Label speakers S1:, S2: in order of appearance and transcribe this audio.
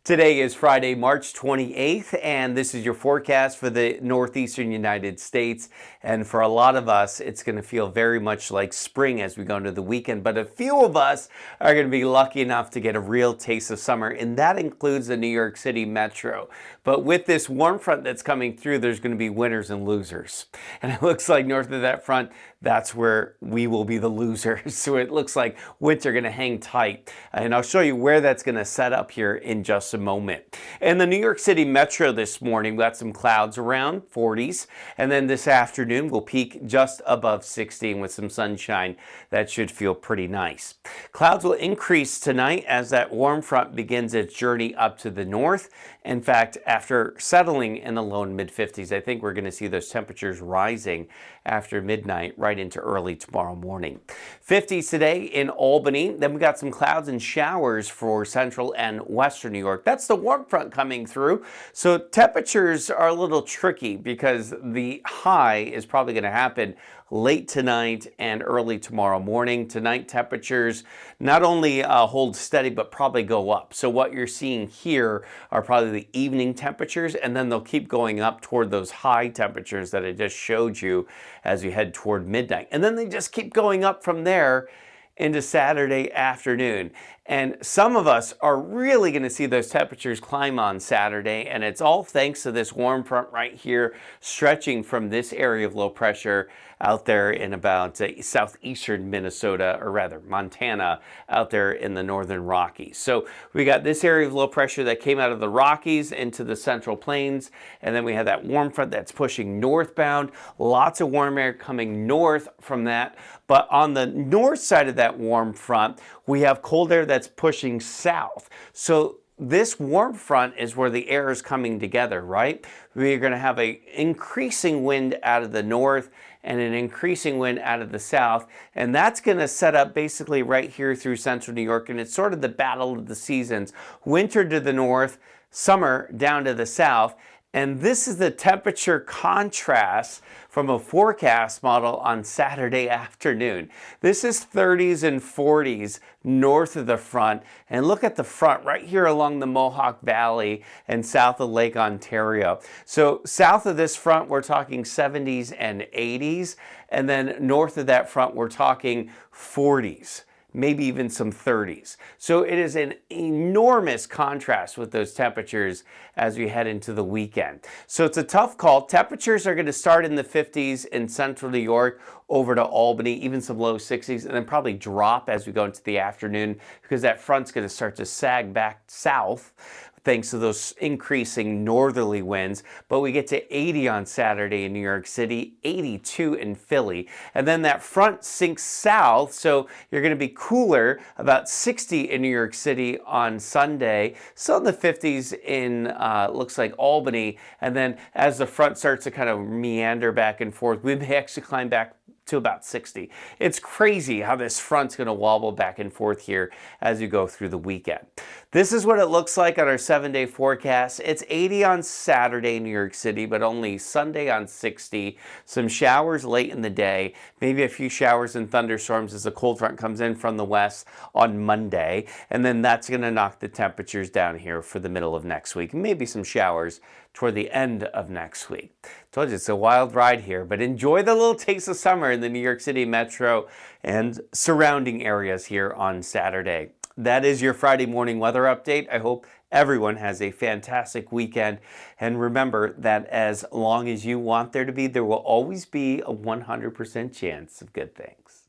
S1: Today is Friday, March 28th, and this is your forecast for the northeastern United States. And for a lot of us, it's going to feel very much like spring as we go into the weekend. But a few of us are going to be lucky enough to get a real taste of summer, and that includes the New York City metro. But with this warm front that's coming through, there's going to be winners and losers. And it looks like north of that front, that's where we will be the losers. So it looks like winds are going to hang tight. And I'll show you where that's going to set up here in just a moment. In the New York City metro this morning, we got some clouds around 40s. And then this afternoon, we'll peak just above 60 with some sunshine. That should feel pretty nice. Clouds will increase tonight as that warm front begins its journey up to the north. In fact, after settling in the low and mid 50s, I think we're going to see those temperatures rising after midnight right into early tomorrow morning. 50s today in Albany. Then we got some clouds and showers for central and western New York. That's the warm front coming through. So temperatures are a little tricky because the high is probably going to happen late tonight and early tomorrow morning. Tonight temperatures not only hold steady but probably go up. So what you're seeing here are probably the evening temperatures, and then they'll keep going up toward those high temperatures that I just showed you as you head toward midnight. And then they just keep going up from there into Saturday afternoon. And some of us are really going to see those temperatures climb on Saturday, and it's all thanks to this warm front right here stretching from this area of low pressure out there in about southeastern Minnesota, or rather Montana, out there in the northern Rockies. So we got this area of low pressure that came out of the Rockies into the Central Plains, and then we have that warm front that's pushing northbound. Lots of warm air coming north from that. But on the north side of that warm front, we have cold air that's pushing south. So this warm front is where the air is coming together, right? We're going to have an increasing wind out of the north and an increasing wind out of the south. And that's going to set up basically right here through central New York. And it's sort of the battle of the seasons. Winter to the north, summer down to the south. And this is the temperature contrast from a forecast model on Saturday afternoon. This is 30s and 40s north of the front. And look at the front right here along the Mohawk Valley and south of Lake Ontario. So south of this front, we're talking 70s and 80s. And then north of that front, we're talking 40s. Maybe even some 30s. So it is an enormous contrast with those temperatures as we head into the weekend. So it's a tough call. Temperatures are going to start in the 50s in central New York over to Albany, even some low 60s, and then probably drop as we go into the afternoon because that front's going to start to sag back south thanks to those increasing northerly winds. But we get to 80 on Saturday in New York City, 82 in Philly. And then that front sinks south, so you're going to be cooler, about 60 in New York City on Sunday. Still in the 50s in, looks like Albany. And then as the front starts to kind of meander back and forth, we may actually climb back to about 60. It's crazy how this front's going to wobble back and forth here as you go through the weekend. This is what it looks like on our 7-day forecast. It's 80 on Saturday in New York City, but only Sunday on 60. Some showers late in the day, maybe a few showers and thunderstorms as the cold front comes in from the west on Monday. And then that's going to knock the temperatures down here for the middle of next week. Maybe some showers toward the end of next week. Told you it's a wild ride here, but enjoy the little taste of summer in the New York City metro and surrounding areas here on Saturday. That is your Friday morning weather update. I hope everyone has a fantastic weekend. And remember that as long as you want there to be, there will always be a 100% chance of good things.